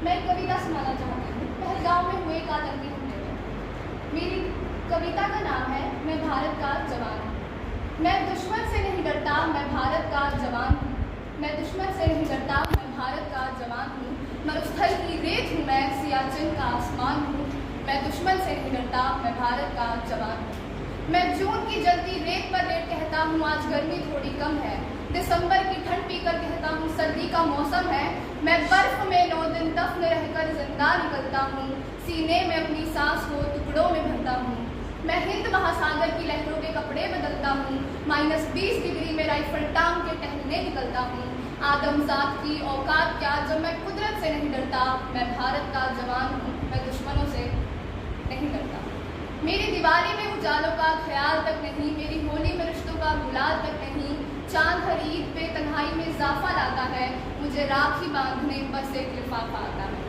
मैं एक कविता सुनाना चाहती हूँ। पहलगाम में हुए एक आतंकी हमले में। मेरी कविता का नाम है मैं भारत का जवान हूँ। मैं दुश्मन से नहीं डरता, मैं भारत का जवान हूँ। मैं दुश्मन से नहीं डरता, मैं भारत का जवान हूँ। मरुस्थल की रेत हूँ, मैं सियाचिन का आसमान हूँ। मैं दुश्मन से नहीं डरता, मैं भारत का जवान हूँ। मैं जून की जलती रेत पर लेट कहता हूँ आज गर्मी थोड़ी कम है। दिसंबर की ठंड पीकर कहता हूँ सर्दी का मौसम है। मैं बर्फ में 9 दिन दफन रहकर जिंदा निकलता हूँ। सीने में अपनी सांस को टुकड़ों में भरता हूँ। मैं हिंद महासागर की लहरों के कपड़े बदलता हूँ। -20 डिग्री में राइफल टांग के टहलने निकलता हूँ। आदमजात की औकात क्या जब मैं कुदरत से नहीं डरता। मैं भारत का जवान हूँ, मैं दुश्मनों से नहीं डरता। मेरी दिवाली में उजालों का ख्याल तक नहीं, मेरी होली में रिश्तों का गुलाल तक नहीं। चांद हर ईद पे तन्हाई में इजाफा लाता है, मुझे राखी बांधने बस एक लिफाफा आता है।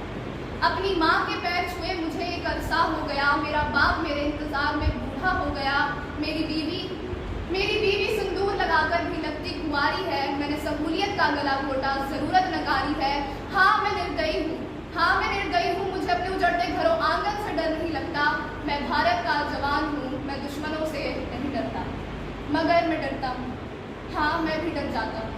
अपनी माँ के पैर छुए मुझे एक अरसा हो गया, मेरा बाप मेरे इंतजार में बूढ़ा हो गया। मेरी बीवी सिंदूर लगाकर भी लगती कुंवारी है। मैंने सहूलियत का गला घोटा, जरूरत नकारी है। हाँ मैं निर्दयी हूँ, मुझे अपने उजड़ते घरों आंगन से डर नहीं लगता। मैं भारत का जवान हूँ, मैं दुश्मनों से नहीं डरता। मगर मैं डरता हूँ, हाँ मैं भी डर जाता हूँ।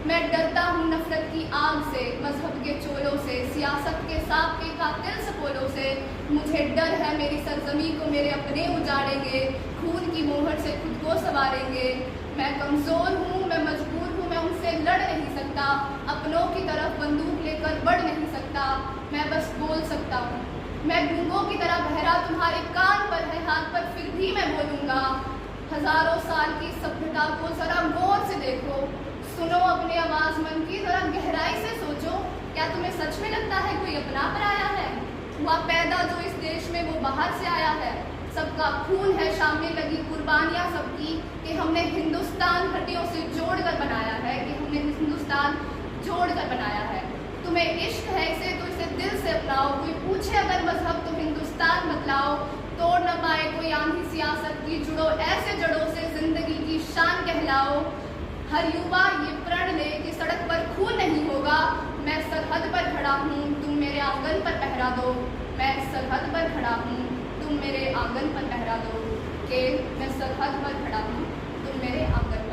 मैं डरता हूँ नफरत की आग से, मजहब के चोलों से, सियासत के सांप के कातिल सपोलों से। मुझे डर है मेरी सरजमी को मेरे अपने उजाड़ेंगे, खून की मोहर से खुद को संवारेंगे। मैं कमज़ोर हूँ, मैं मजबूर हूँ, मैं उनसे लड़ नहीं सकता। अपनों की तरफ बंदूक लेकर बढ़ नहीं सकता। मैं बस बोल सकता हूँ। मैं गूंगों की तरह बहरा, तुम्हारे कान पर है हाथ पर फिर भी मैं बोलूँगा। हजारों साल की सभ्यता को जरा गौर से देखो, सुनो अपने आवाज मन की, जरा गहराई से सोचो। क्या तुम्हें सच में लगता है कोई अपना पर आया है? हुआ पैदा जो इस देश में वो बाहर से आया है। सबका खून है, सामने लगी कुर्बानियां सबकी, कि हमने हिंदुस्तान हड्डियों से जोड़कर बनाया है, कि हमने हिंदुस्तान जोड़कर बनाया है। तुम्हें इश्क है इसे तो इसे दिल से अपनाओ। कोई पूछे अगर मजहब तो हिंदुस्तान बतलाओ। तोड़ न पाए कोई आंधी सियासत की, जुड़ो ऐसे जड़ों से जिंदगी की शान कहलाओ। हर युवा ये प्रण ले कि सड़क पर खून नहीं होगा। मैं सरहद पर खड़ा हूँ, तुम मेरे आंगन पर पहरा दो। मैं सरहद पर खड़ा हूँ, तुम मेरे आंगन पर पहरा दो। कि मैं सरहद पर खड़ा हूँ, तुम मेरे आंगन